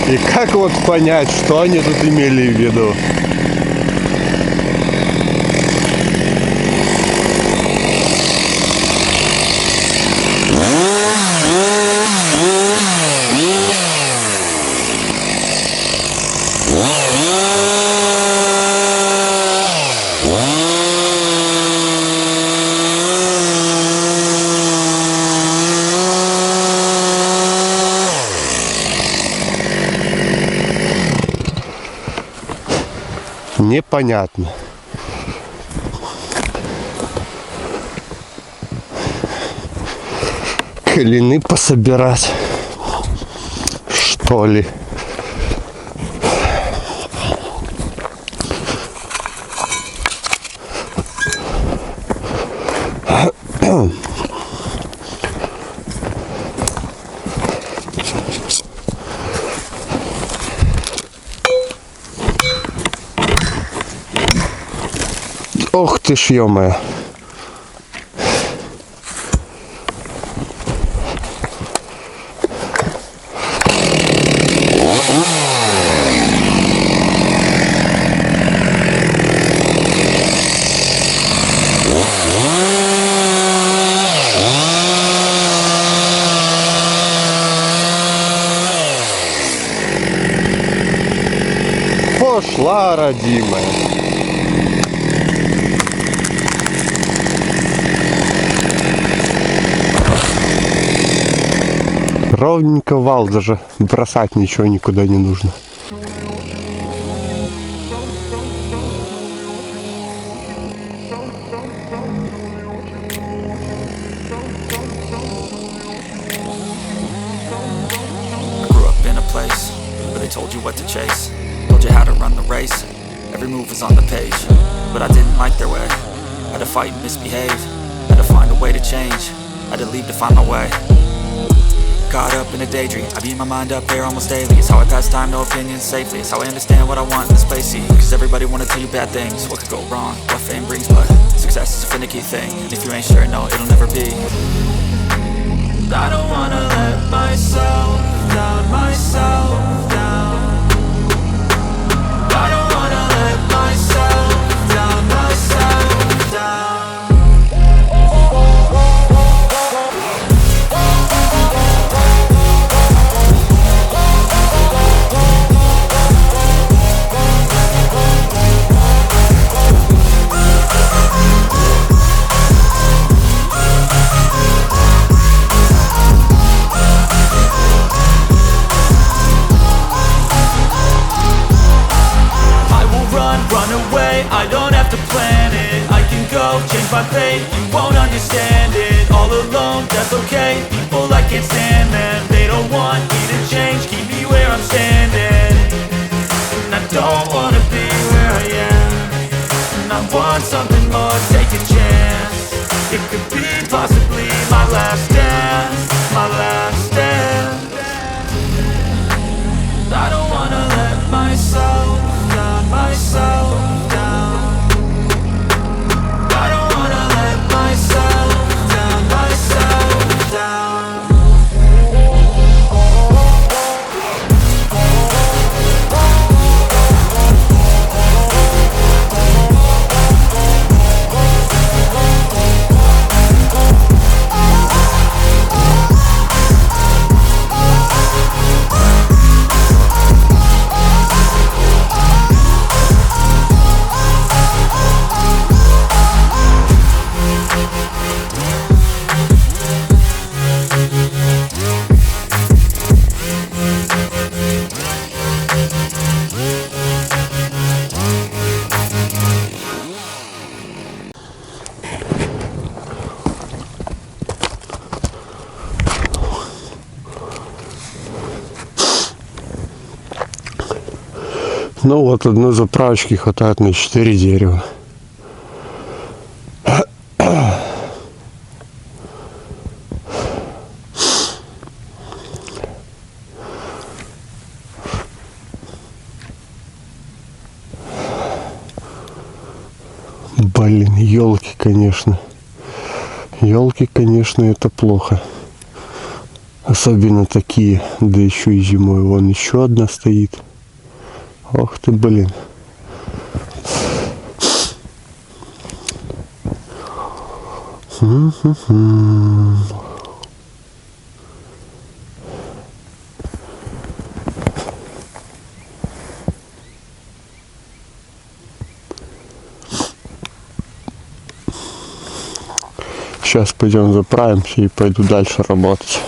И как вот понять, что они тут имели в виду? Непонятно. Колины пособирать, что ли? Ох ты ж, ё-моё. Пошла, родимая. Ровненько вал, даже бросать ничего никуда не нужно. Told you what to chase, told you how to run the race. Every move was on the page, but I didn't like their way. Had to fight and misbehave, had to find a way to change, had to leave to find my way. Caught up in a daydream, I beat my mind up there almost daily. It's how I pass time, no opinions safely. It's how I understand what I want in this place, see. Cause everybody wanna tell you bad things, what could go wrong, what fame brings. But success is a finicky thing, and if you ain't sure, no, it'll never be. I don't wanna let myself down, myself down. I don't wanna let myself down, myself down. Run away, I don't have to plan it. I can go, change my fate, you won't understand it. All alone, that's okay, people I can't stand them. They don't want me to change, keep me where I'm standing. And I don't wanna be where I am, and I want something more, take a chance. It could be possibly my last dance, my last dance. I don't wanna let myself down, myself down. I don't wanna let myself down, myself down. Ну вот, одной заправочки хватает на 4 дерева. Блин, елки, конечно. Елки, конечно, это плохо. Особенно такие, да еще и зимой. Вон еще одна стоит. Ох ты, блин. Сейчас пойдем заправимся и пойду дальше работать.